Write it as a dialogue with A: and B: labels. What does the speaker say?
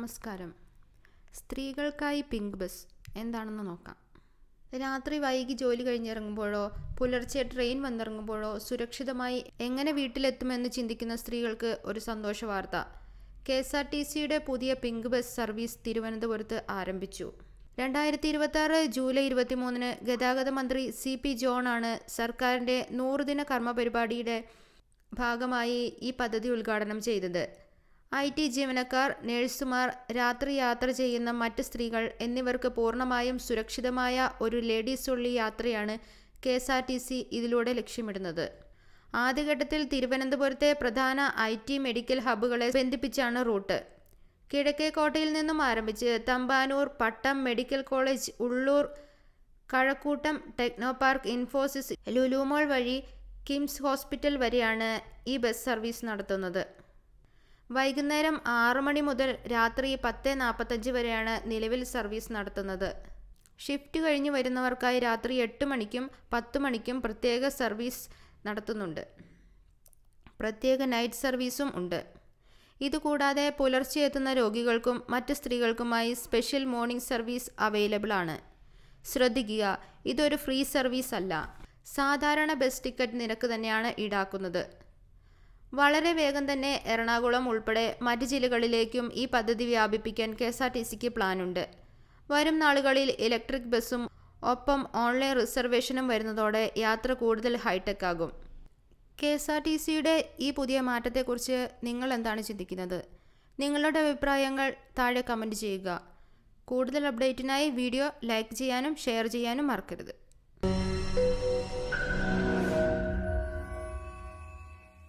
A: നമസ്കാരം. സ്ത്രീകൾക്കായി pink bus എന്താണെന്ന് നോക്കാം. രാത്രി വൈകി ജോലി കഴിഞ്ഞിറങ്ങുമ്പോഴോ പുലർച്ചെ ട്രെയിൻ വന്നിറങ്ങുമ്പോഴോ സുരക്ഷിതമായി എങ്ങനെ വീട്ടിലെത്തുമെന്ന് ചിന്തിക്കുന്ന സ്ത്രീകൾക്ക് ഒരു സന്തോഷ വാർത്ത. KSRTCയുടെ പുതിയ പിങ്ക് ബസ് സർവീസ് തിരുവനന്തപുരത്ത് ആരംഭിച്ചു. 2026 ജൂലൈ 23 ഗതാഗത മന്ത്രി CP ജോൺ ആണ് സർക്കാരിൻ്റെ 100 ദിന കർമ്മ പരിപാടിയുടെ ഭാഗമായി ഈ പദ്ധതി ഉദ്ഘാടനം ചെയ്തത്. IT ജീവനക്കാർ, നഴ്സുമാർ, രാത്രി യാത്ര ചെയ്യുന്ന മറ്റ് സ്ത്രീകൾ എന്നിവർക്ക് പൂർണ്ണമായും സുരക്ഷിതമായ ഒരു ലേഡീസ് ഒൺലി യാത്രയാണ് KSRTC ഇതിലൂടെ ലക്ഷ്യമിടുന്നത്. ആദ്യഘട്ടത്തിൽ തിരുവനന്തപുരത്തെ പ്രധാന IT മെഡിക്കൽ ഹബ്ബുകളെ ബന്ധിപ്പിച്ചാണ് റൂട്ട്. കിഴക്കേക്കോട്ടയിൽ നിന്നും ആരംഭിച്ച് Thampanoor, Pattom medical college, Ulloor, Kazhakoottam techno park, Infosys, Lulu mall വഴി കിംസ് ഹോസ്പിറ്റൽ വരെയാണ് ഈ ബസ് സർവീസ് നടത്തുന്നത്. വൈകുന്നേരം 6 മണി മുതൽ രാത്രി 10:45 വരെയാണ് നിലവിൽ സർവീസ് നടത്തുന്നത്. ഷിഫ്റ്റ് കഴിഞ്ഞ് വരുന്നവർക്കായി രാത്രി 8 മണിക്കും 10 മണിക്കും പ്രത്യേക സർവീസ് നടത്തുന്നുണ്ട്. പ്രത്യേക നൈറ്റ് സർവീസും ഉണ്ട്. ഇതുകൂടാതെ പുലർച്ചെ എത്തുന്ന രോഗികൾക്കും മറ്റ് സ്ത്രീകൾക്കുമായി സ്പെഷ്യൽ മോർണിംഗ് സർവീസ് അവൈലബിൾ ആണ്. ശ്രദ്ധിക്കുക, ഇതൊരു ഫ്രീ സർവീസ് അല്ല. സാധാരണ ബസ് ടിക്കറ്റ് നിരക്ക് തന്നെയാണ് ഈടാക്കുന്നത്. വളരെ വേഗം തന്നെ എറണാകുളം ഉൾപ്പെടെ മറ്റ് ജില്ലകളിലേക്കും ഈ പദ്ധതി വ്യാപിപ്പിക്കാൻ KSRTCക്ക് പ്ലാനുണ്ട്. വരും നാളുകളിൽ ഇലക്ട്രിക് ബസ്സും ഒപ്പം ഓൺലൈൻ റിസർവേഷനും വരുന്നതോടെ യാത്ര കൂടുതൽ ഹൈടെക് ആകും. KSRTCയുടെ ഈ പുതിയ മാറ്റത്തെക്കുറിച്ച് നിങ്ങൾ എന്താണ് ചിന്തിക്കുന്നത്? നിങ്ങളുടെ അഭിപ്രായങ്ങൾ താഴെ കമൻറ്റ് ചെയ്യുക. കൂടുതൽ അപ്ഡേറ്റിനായി വീഡിയോ ലൈക്ക് ചെയ്യാനും ഷെയർ ചെയ്യാനും മറക്കരുത്.